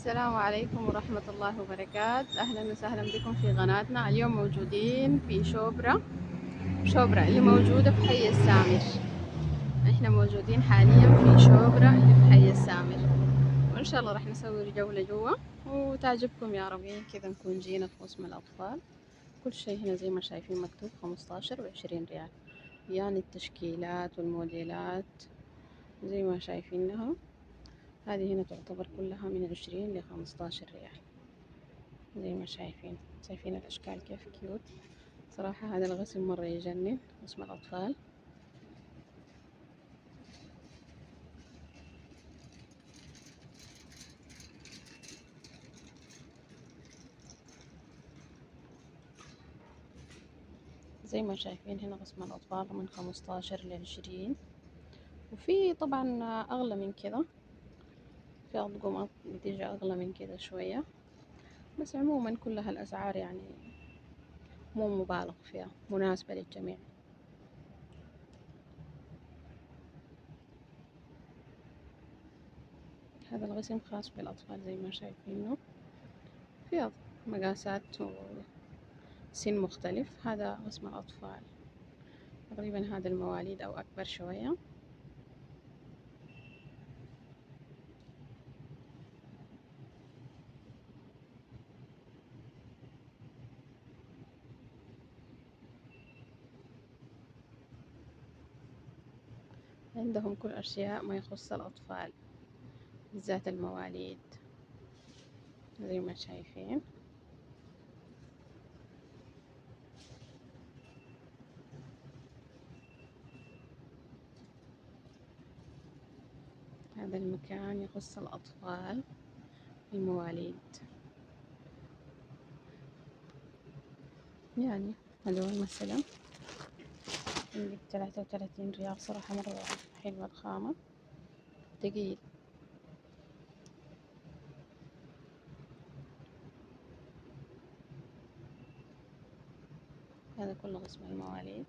السلام عليكم ورحمة الله وبركاته. أهلا وسهلا بكم في قناتنا. اليوم موجودين في شوبرا اللي موجودة في حي السامر. احنا موجودين حاليا في شوبرا اللي في حي السامر، وإن شاء الله راح نسوي جولة جوا وتعجبكم يا رب. كذا نكون جينا في موسم الأطفال. كل شيء هنا زي ما شايفين مكتوب 15 و20 ريال، يعني التشكيلات والموديلات زي ما شايفينها. هذه هنا تعتبر كلها من 20 ل15 ريال زي ما شايفين الأشكال كيف كيوت. صراحة هذا الغسل مرة يجنن، غسل الأطفال. زي ما شايفين هنا غسل الأطفال من 15 ل20، وفي طبعا أغلى من كذا، في أطقم بتيجي أغلى من كذا شوية، بس عموما كلها الأسعار يعني مو مبالغ فيها، مناسبة للجميع. هذا الغسل خاص بالأطفال زي ما شايفينه، في مقاسات وسن مختلف. هذا غسل الأطفال تقريبا هذا المواليد أو أكبر شوية. عندهم كل أشياء ما يخص الأطفال، بالذات المواليد زي ما شايفين. هذا المكان يخص الأطفال المواليد، يعني هذول مثلا عندك 33 ريال. صراحة مرة حلوة الخامة، تقيل. هذا كله قسم المواليد.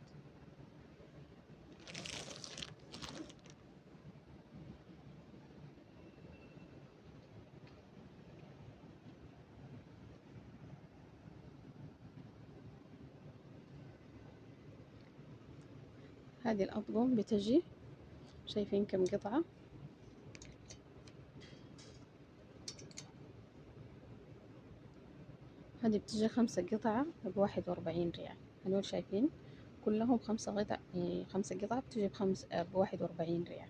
هذه الأطقم بتجي، شايفين كم قطعة؟ هذه بتجي 5 قطعة ب41 ريال. هذول شايفين كلهم 5 قطع، 5 قطع بتجي ب41 ريال.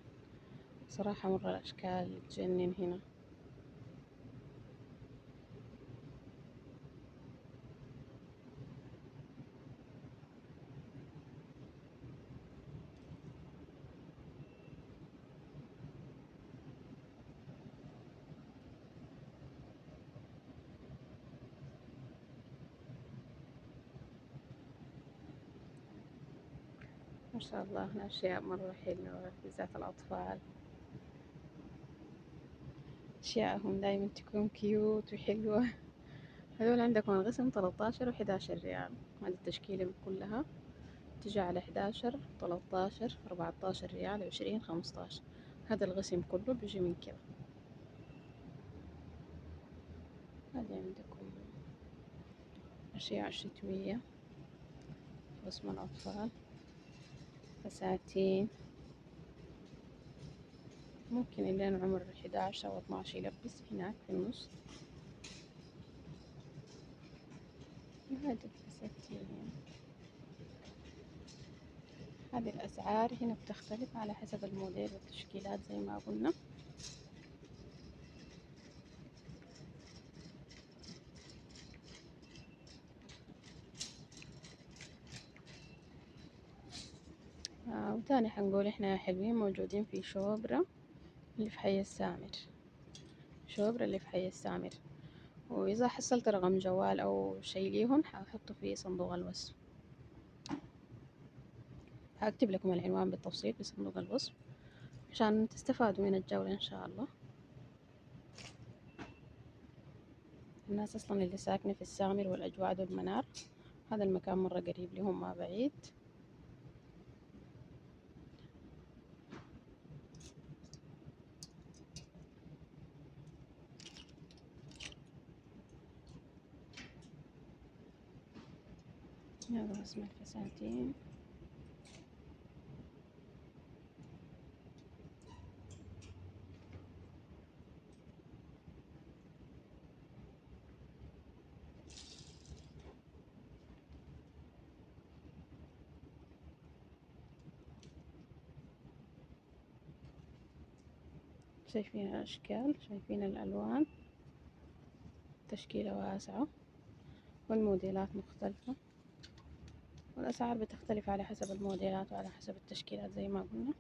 صراحة مرة الأشكال تجنن هنا. ما شاء الله هنا أشياء مرة حلوة، بالذات الأطفال أشياءهم دايما تكون كيوت وحلوة. هذول عندكم القسم 13 و11 ريال. هذه التشكيلة كلها تجي على 11 13 14 ريال 20 15. هذا القسم كله بيجي من كذا. هذه عندكم أشياء شتوية، قسم الأطفال، فساتين. ممكن اللي عمر 11 أو 12 يلبس هناك في النص. وهذه الفساتين. هذه الأسعار هنا بتختلف على حسب الموديل والتشكيلات زي ما قلنا. وتاني حنقول احنا حلوين موجودين في شوبرا اللي في حي السامر. شوبرا اللي في حي السامر. وإذا حصلت رقم جوال أو شي ليهم هحطه في صندوق الوصف. هكتب لكم العنوان بالتفصيل في صندوق الوصف عشان تستفادوا من الجولة إن شاء الله. الناس أصلا اللي ساكنة في السامر والأجواد والمنار، هذا المكان مرة قريب لهم ما بعيد. هذا رسم الفساتين. شايفين الأشكال، شايفين الألوان، تشكيلة واسعة والموديلات مختلفة، والأسعار بتختلف على حسب الموديلات وعلى حسب التشكيلات زي ما قلنا.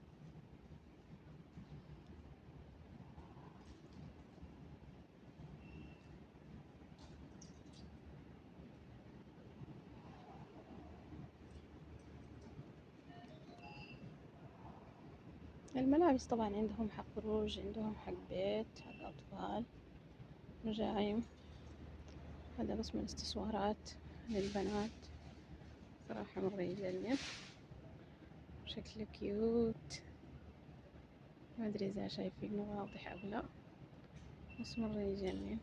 الملابس طبعا عندهم حق خروج، عندهم حق بيت، حق أطفال، رجايم. هذا قسم الاكسسوارات للبنات، صراحة مرة يجنن، شكله كيوت، ما أدري إذا شايفينه واضح أو لا، بس مرة يجنن.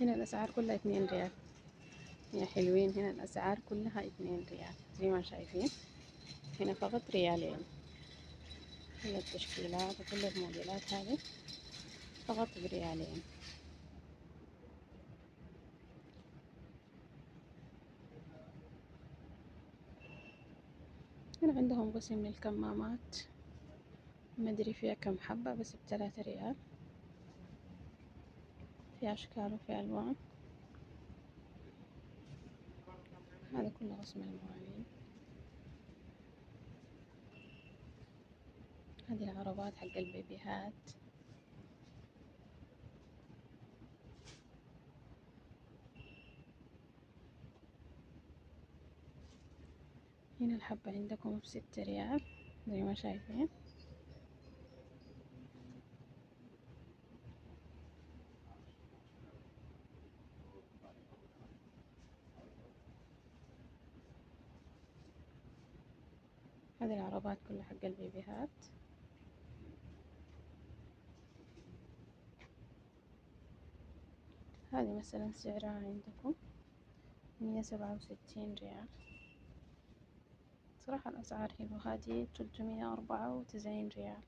هنا الأسعار كلها 2 ريال يا حلوين، هنا الأسعار كلها 2 ريال زي ما شايفين، هنا فقط ريالين. كل التشكيلات وكل الموديلات هذه فقط بريالين. هنا عندهم قسم للكمامات، ما ادري فيها كم حبة بس ب3 ريال، في أشكال وفي ألوان. هذا كله قسم الموالين. هذه العربات حق البيبيهات. هنا الحبة عندكم ب6 ريال زي ما شايفين. هذه العربات كلها حق البيبيهات. هذه مثلا سعرها عندكم 167 ريال. صراحة الأسعار حلوة، هذه 394 ريال.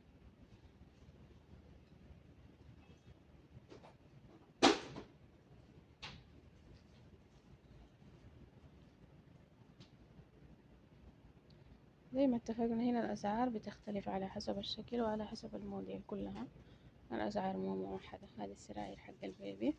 زي ما اتفقنا هنا الأسعار بتختلف على حسب الشكل وعلى حسب الموديل كلها، الأسعار مو موحدة. هذه السراير حق البيبي.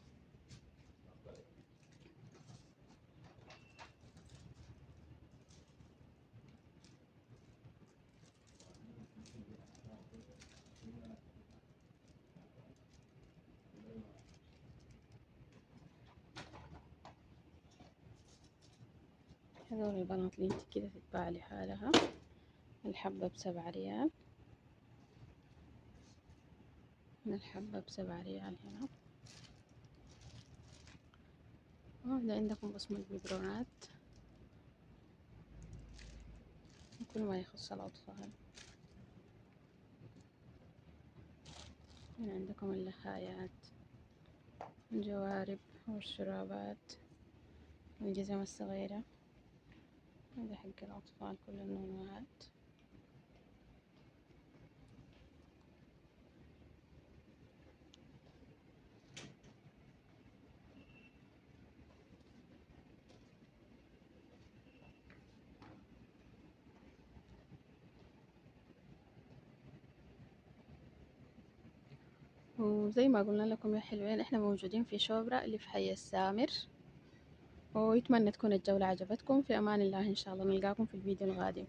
هذول البناطيل كده تتباع لحالها، الحبة ب7 ريال. الحبة ب7 ريال هنا. وهذا عندكم قسم الببرونات وكل ما يخص الأطفال. هنا عندكم اللحايات، الجوارب والشرابات والجزم الصغيرة. هذا حق الأطفال كل النوعات. وزي ما قلنا لكم يا حلوين، احنا موجودين في شبرا اللي في حي السامر، ويتمنى تكون الجولة عجبتكم. في أمان الله، إن شاء الله نلقاكم في الفيديو القادم.